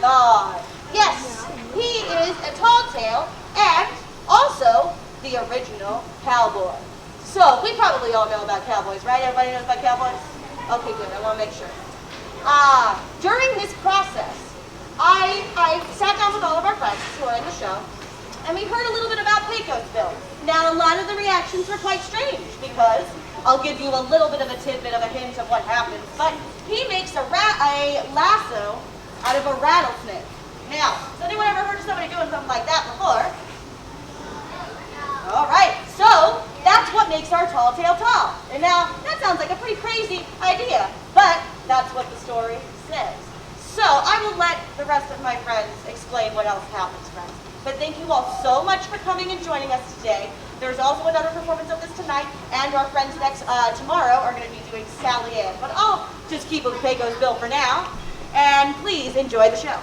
God. Yes, he is a tall tale and also the original cowboy. So, we probably all know about cowboys, right? Everybody knows about cowboys? Okay, good. I want to make sure. During this process, I sat down with all of our friends who are in the show, and we heard a little bit about Pecos. Now, a lot of the reactions were quite strange because I'll give you a little bit of a tidbit of a hint of what happens, but he makes a lasso out of a rattlesnake. Now, has anyone ever heard of somebody doing something like that before? All right, so that's what makes our tall tale tall. And now, that sounds like a pretty crazy idea, but that's what the story says. So, I will let the rest of my friends explain what else happens, friends. But thank you all so much for coming and joining us today. There's also another performance of this tonight, and our friends tomorrow are going to be doing Sally Ann. But I'll just keep with Pecos Bill for now, and please enjoy the show.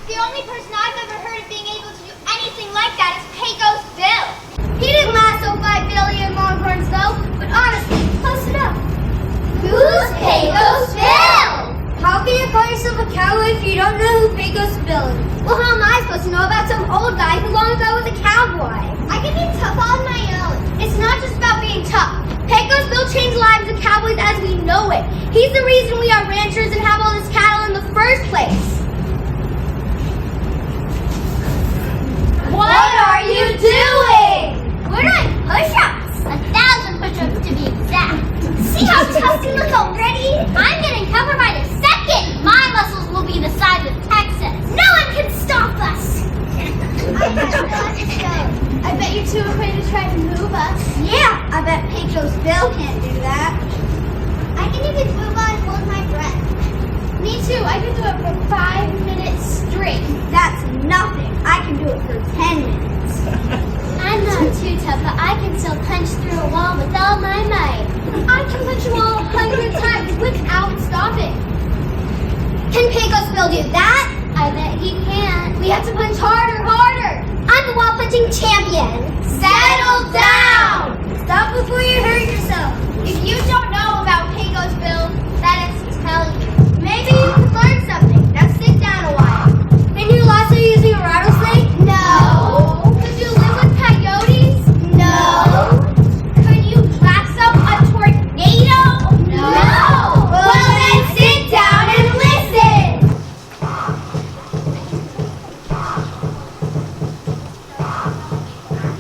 The only person I've ever heard of being able to do He's the reason we are ranchers and have all this cattle in the first place. What are you doing? We're doing push-ups. 1,000 push-ups to be exact. See how tough you look already? I'm getting covered by the second. My muscles will be the size of Texas. No one can stop us. I bet you're too afraid to try to move us. Yeah, I bet Pecos Bill can't do that. I can even move on and hold my breath. Me too. I can do it for 5 minutes straight. That's nothing. I can do it for 10 minutes. I'm not too tough, but I can still punch through a wall with all my might. I can punch a wall 100 times without stopping. Can Pecos Bill do that? I bet he can. We have to punch harder, harder. I'm the wall punching champion. Settle down. Stop before you hurt yourself. If you don't know about Pecos Bill, that is to tell you. Maybe you could learn something. Now sit down a while. Can you lasso using a rattlesnake? No. Could you live with coyotes? No. Could you lasso a tornado? No. Well then sit down and listen.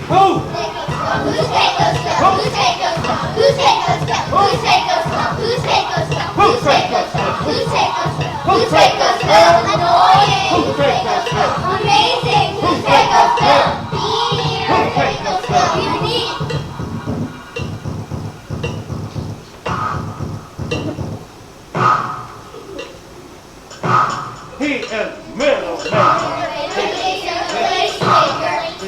Who? Who's Pecos Bill? Who's Pecos Bill? Who's Pecos Bill? Who's Pecos Bill? Who's Pecos Bill? Who's Pecos Bill? Who's Pecos Bill? Who's Pecos Bill? Annoying. Who's Pecos Bill? Amazing. Who's Pecos Bill? Being. Who's Pecos Bill? Unique. He is middleman.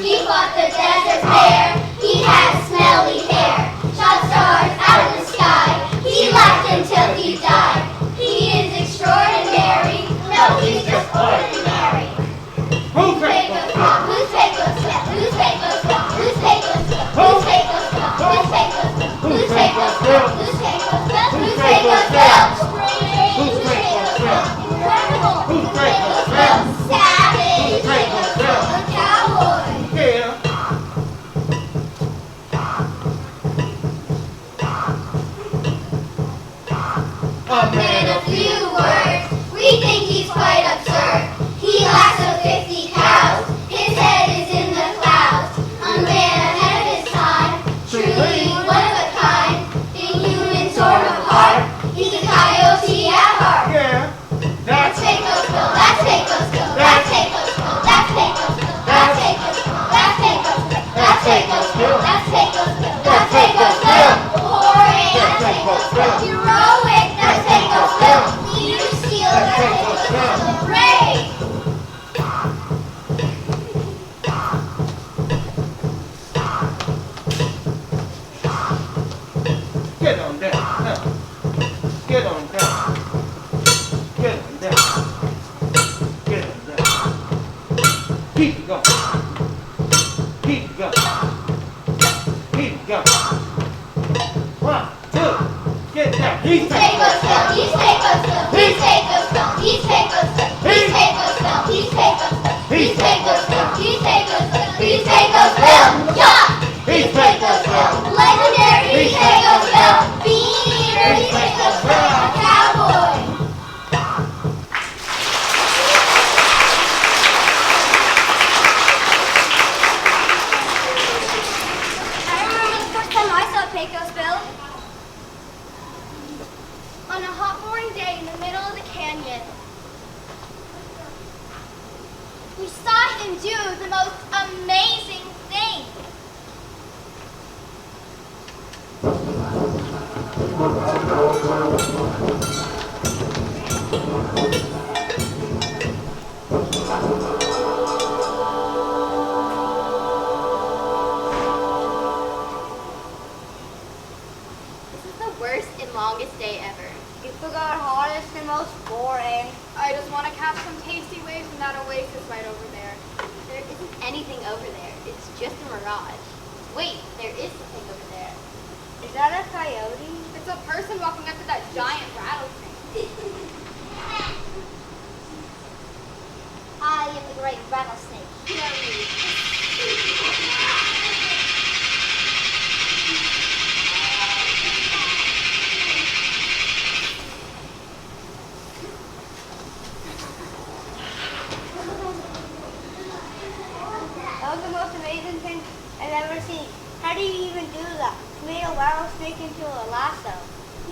He fought the desert bear. He has smelly hair. Shot stars out of the sky. He laughed until he died. He is extraordinary. No, he's just ordinary. Who's Pecos Bill? Who's Pecos Bill? Who's Pecos Bill? Who's Pecos Bill? Who's Pecos Bill? Who's Pecos Bill? Who's Pecos Bill? Who's Pecos Bill? Who's Pecos Bill? Who's Pecos Bill? Incredible. Who's Pecos Bill? Savage. Who's Pecos Bill? A cowboy. Yeah. A man of few words. We think he's quite absurd. He lassoed 50 cows. His head is in the clouds. A man ahead of his time. Truly one of a kind. Inhuman sort of heart. He's a coyote at heart. Yeah. That's Pecos Bill. That's Pecos Bill. That's Pecos Bill. That's Pecos Bill. That's Pecos Bill. That's Pecos Bill. That's Pecos Bill. That's Pecos Bill. That's Pecos Bill. Boring. That's Pecos Bill. Heroic. That's Pecos Bill. Leader steal. That's Pecos Bill. Brave. Get on down. Huh. Get on down. Get on down. Get on down. Keep it going. Keep it going. Keep it going. 1, 2. Get down. He's Pecos Bill. He's Pecos Bill. He's Pecos Bill. He's Pecos Bill. He's Pecos Bill. He's Pecos Bill. He's Pecos Bill. He's Pecos Bill. He's Pecos Bill. Yeah. He's Pecos Bill. Legendary. He's Pecos Bill. Bean eater. He's Pecos Bill. A cowboy. I remember the first time I saw Pecos Bill. On a hot boring day in the middle of the canyon. We saw him do the most amazing thing. This is the worst and longest day ever. You forgot hottest and most boring. I just want to catch some tasty waves from that oasis right over there. There isn't anything over there. It's just a mirage. Wait, there is something over there. Is that a coyote? It's a person walking up to that giant rattlesnake. I am the great rattlesnake. That was the most amazing thing I've ever seen. How do you even do that? You made a rattlesnake into a lasso.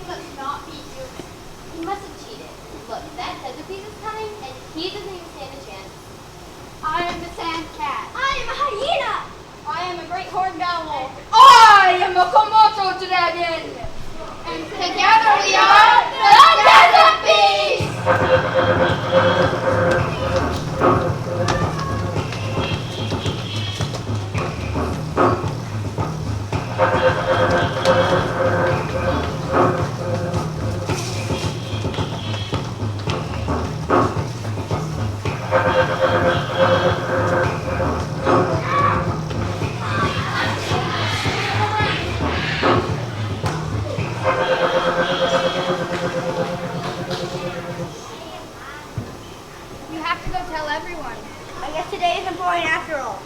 He must not be human. He must have cheated. Look, that desert piece is coming, and he doesn't even stand a chance. I am the sand cat. I am a hyena! I am a great horned owl. I am a Komodo dragon. And together we are the Desert Beast! You have to go tell everyone. I guess today is important after all.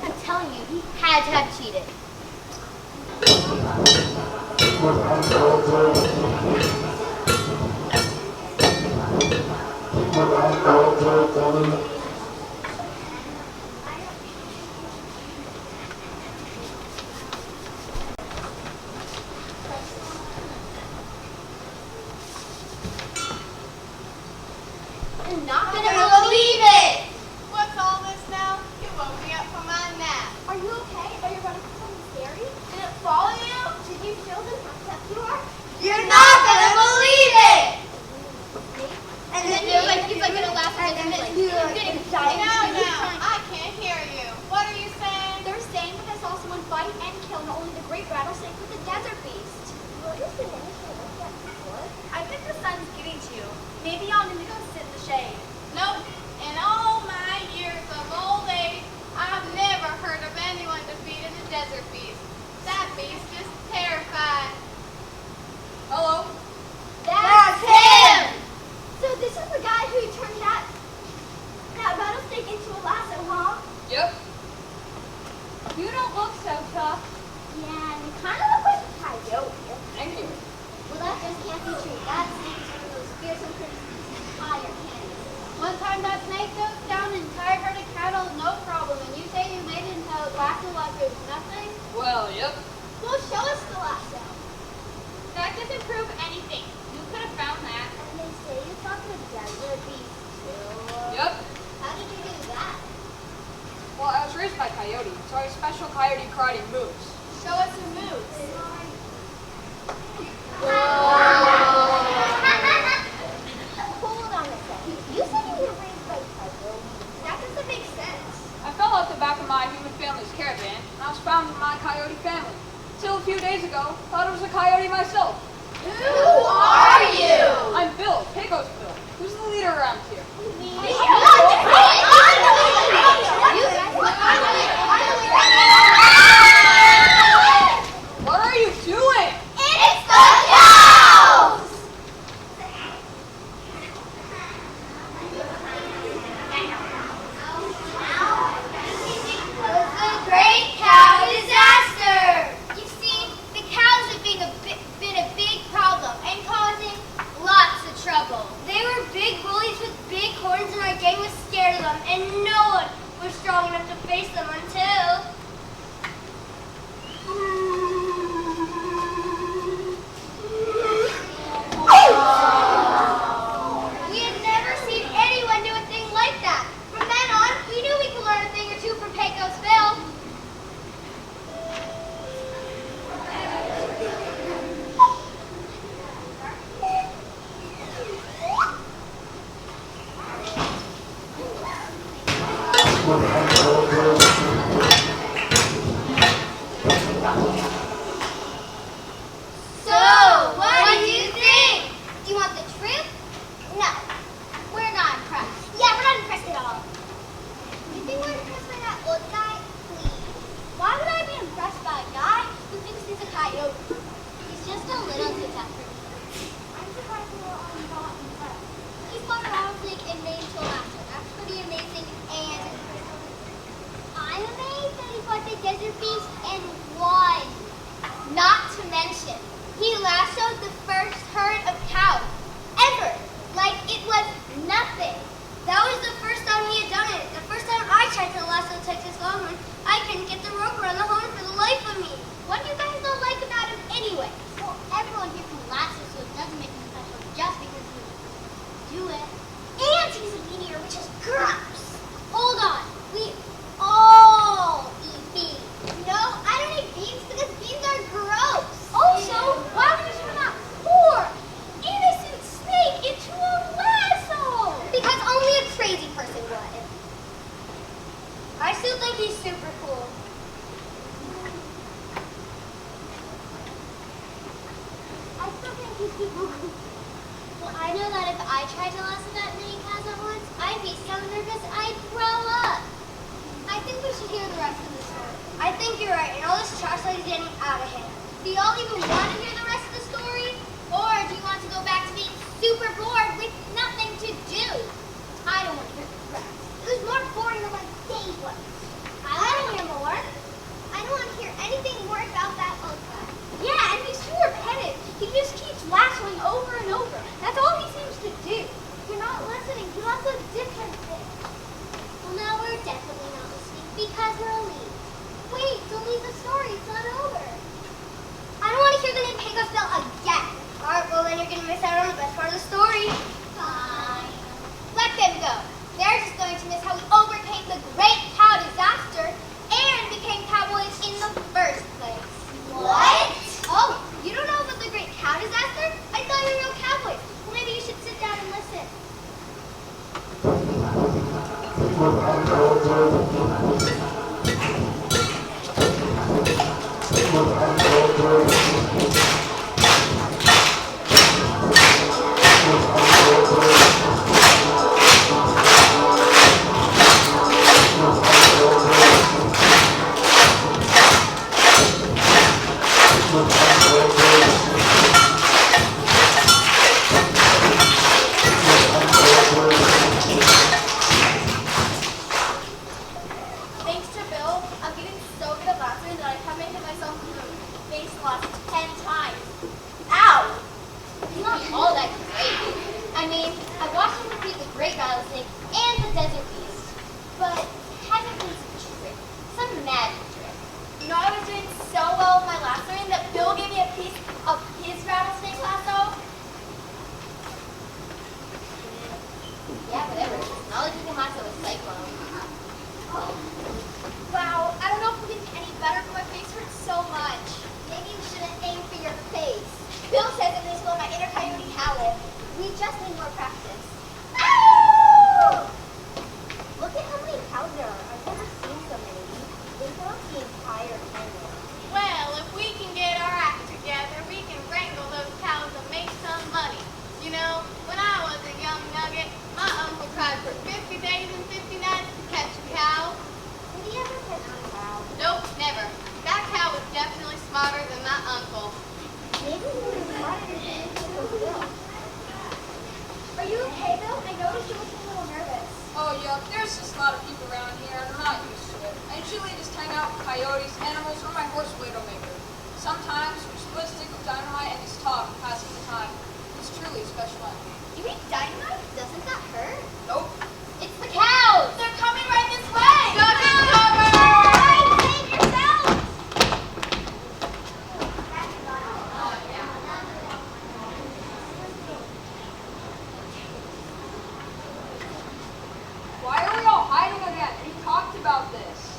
I'm telling you, he had to have cheated. I'm not gonna believe it! What's all this now? You woke me up from my nap. Are you okay? Are you running from something scary? Did it follow you? Did you feel this? How tough you are? You're not gonna believe it! And then he's like gonna laugh at this. I'm getting excited. I can't hear you. What are you saying? They're saying that they saw someone fight and kill not only the great rattlesnake but the desert beast. What is the name of that before? I think the sun's getting to you. Maybe y'all need to go sit in the shade. Nope. In all my years of old age, I've never heard of anyone defeating the desert beast. That beast is terrified. Hello? That's him! So this is the guy who turned that rattlesnake into a lasso, huh? Yep. You don't look so tough. Yeah, you kind of look like a coyote. Thank you. Well, that just can't be true. That snake's one of those fearsome creatures higher candy. One time that snake took down an entire herd of cattle, no problem. And you say you made it into a lasso like it was nothing? Well, yep. Well, show us the lasso. That doesn't prove anything. You could have found that. And they say you talk to the desert beast too. Yep. How did you do that? Well, I was raised by coyote, so I have special coyote karate moves. Show us your moves. Hold on a second. You said you were raised by coyote. That doesn't make sense. I fell off the back of my human family's caravan, and I was found in my coyote family. Till a few days ago, thought I was a coyote myself. Who are you? I'm Bill, Pecos Bill. Who's the leader around here? What are you doing? It's the cows! The great cow disaster! You see, the cows have been a big problem and causing lots of trouble. They were big bullies with big horns and our gang was scared of them and no one was strong enough to face them until... We had never seen anyone do a thing like that. From then on, we knew we could learn a thing or two from Pecos Bill. So, what do you think? Do you want the truth? No. We're not impressed. Yeah, we're not impressed at all. You think we're impressed by that old guy? Please. Why would I be impressed by a guy who thinks he's a coyote? He's just a little too tough for me. I'm surprised we're all not impressed. He's fought a rattlesnake and made into a lasso. That's pretty amazing and I'm amazed that he fought the desert beast and won. Not to mention, he lassoed the first herd of cows ever, like it was nothing. That was the first time he had done it. The first time I tried to lasso Texas Longhorn, think he's super cool. I still think he's super cool. Well, I know that if I tried to lasso that many cows at once, I'd be so nervous I'd throw up. I think we should hear the rest of the story. I think you're right, and all this trash is getting out of hand. Do y'all even want to hear the rest of the story? Or do you want to go back to being super bored with nothing to do? I don't want to hear the rest. It was more boring than my day was. I want to hear more. I don't want to hear anything more about that old guy. Yeah, and he's too repetitive. He just keeps lassoing over and over. That's all he seems to do. You're not listening. He lassos different things. Well, now we're definitely not listening because we're a lead. Wait, don't leave the story. It's not over. I don't want to hear the name Pecos again. Alright, well then you're going to miss out on the best part of the story. Fine. Let them go. They're just going to miss how we overcame the great cow disaster and became cowboys in the first place. What? Oh, you don't know about the great cow disaster? I thought you were real cowboys. Well, maybe you should sit down and listen. Thanks to Bill, I'm getting so good at lassoing that I haven't hit myself in the face the last 10 times. Ow! He's not all that great. I mean, I watched him defeat the great rattlesnake and the desert beast, but it hasn't been some trick, some magic trick. You know, I was doing so well with my lassoing that Bill gave me a piece of his rattlesnake lasso. Yeah, whatever. Not like you can lasso a cyclone. Wow, I don't know if we can get any better, but my face hurts so much. Maybe you shouldn't aim for your face. Bill says it may slow my inner coyote howl. We just need more practice. Ow! Look at how many cows there are. I've never seen so many. They fill up the entire canyon. Well, if we can get our act together, we can wrangle those cows and make some money. You know, when I was a young nugget, my uncle cried for 50 days and 50 nights to catch a cow. Did he ever catch a cow? Nope, never. That cow was definitely smarter than my uncle. Maybe he was smarter than Bill. Are you okay, Bill? I noticed you looking a little nervous. Oh, yeah, there's just a lot of people around here, and I'm not used to it. I usually just hang out with coyotes, animals, or my horse Widowmaker. Sometimes we split a stick of dynamite and just talk, passing the time. It's truly a special night. You mean dynamite? Doesn't that hurt? Nope. It's the cows! They're coming right this way! Duck and cover! Save yourself! Why are we all hiding again? We talked about this.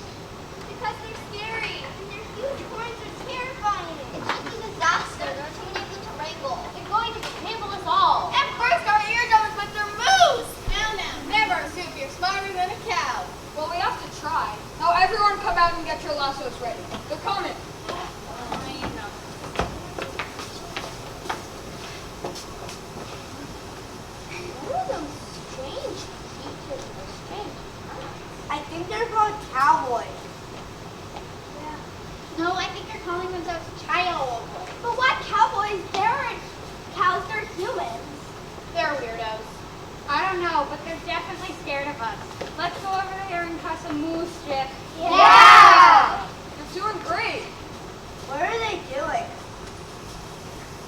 Because they're scary. And their huge horns are terrifying. It's just a disaster. There are too many of them to wrangle. They're going to trample us all. And burst our eardrums with their moves. Now, never assume you're smarter than a cow. Well, we have to try. Now, everyone come out and get your lassos ready. They're coming. What are those strange creatures or strange cats? I think they're called cowboys. No, I think they're calling themselves child. But what cowboys? They aren't cows, they're humans. They're weirdos. I don't know, but they're definitely scared of us. Let's go over there and cause some moose shit. Yeah! You're doing great. What are they doing?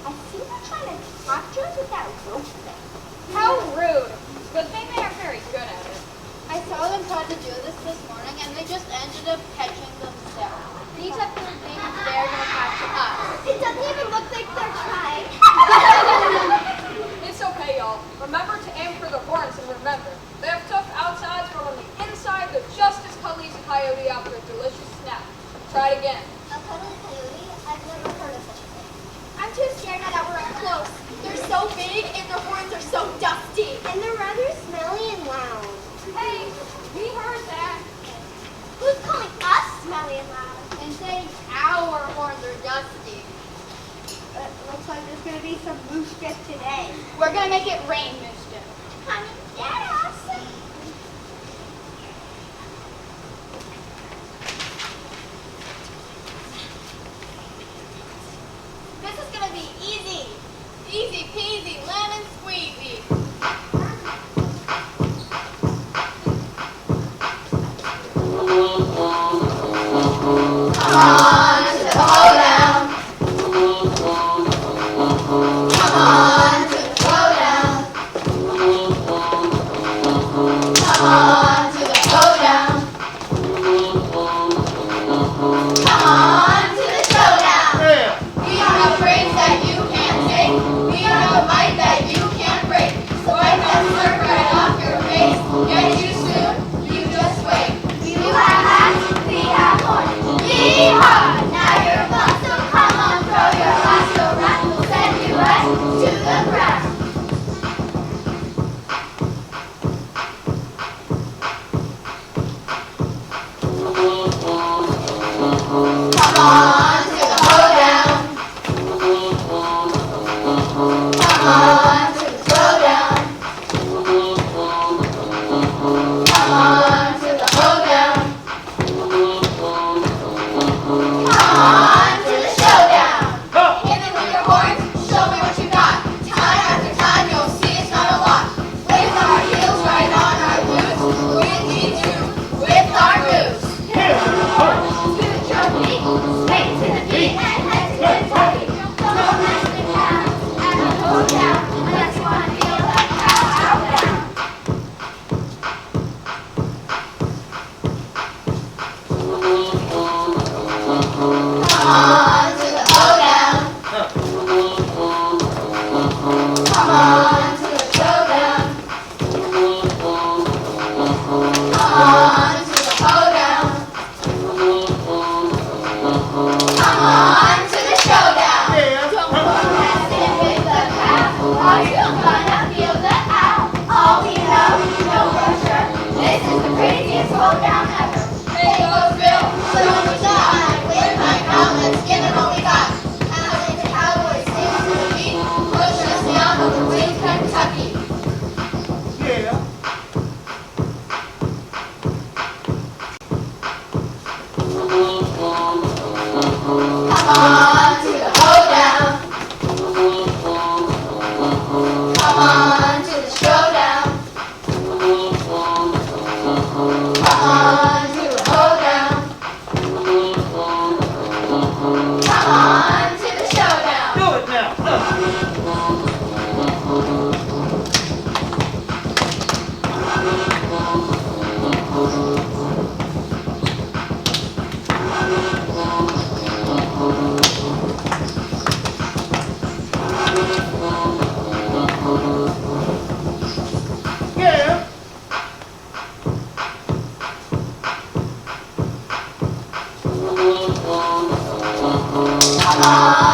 I think they're trying to capture us with that rope thing. How rude. Good thing they are very good at it. I saw them try to do this morning, and they just ended up catching themselves. These have been thinking they're going to catch us. It doesn't even look like they're trying. It's okay, y'all. Remember to aim for the horns, and remember, they have tough outsides, but on the inside, they're just as cuddly as a coyote after a delicious snack. Try it again. A cuddly coyote? I've never heard of such a thing. I'm too scared now that we're up close. They're so big, and their horns are so dusty. And they're rather smelly and loud. Hey, we heard that. Who's calling? jolly and loud. And say our horns are dusty. It looks like there's going to be some mischief today. We're gonna make it rain, mischief. Come and get us. This is gonna be easy. Easy peasy, lemon squeezy. Yeah. We have brains that you can't take. We have a might that you can't break. So wipe that smirk right off your face. Get you soon, you just wait. You have hats, we have horns. Yeehaw! Now you're buff, so come on, throw your lasso around. We'll send you right to the ground. Come on to the hoedown. Come on to the showdown. Come on to the hoedown. Come on to the showdown. Hit it with your horns, show me what you got. Time after time, you'll see it's not a lot. With our heels right on our boots, we do with our boots. To the trophy, straight to the beat, and head to Kentucky. Don't mess the cow and the hoedown unless you want to feel that cow out down. Come on to the hoedown. Come on to the showdown. Come on to the hoedown. Come on to the showdown. Don't mess it with the cow, or you're gonna feel the owl. All we know for sure, this is the craziest hoedown ever. Pecos Bill, don't we die. With my cow, let's give it all we got. As the cowboys sing to the beat, push us down over with Kentucky. Yeah. Come on to the hoedown. Come on to the showdown. Come on to the hoedown. Come on to the showdown. Do it now. Yeah. Come on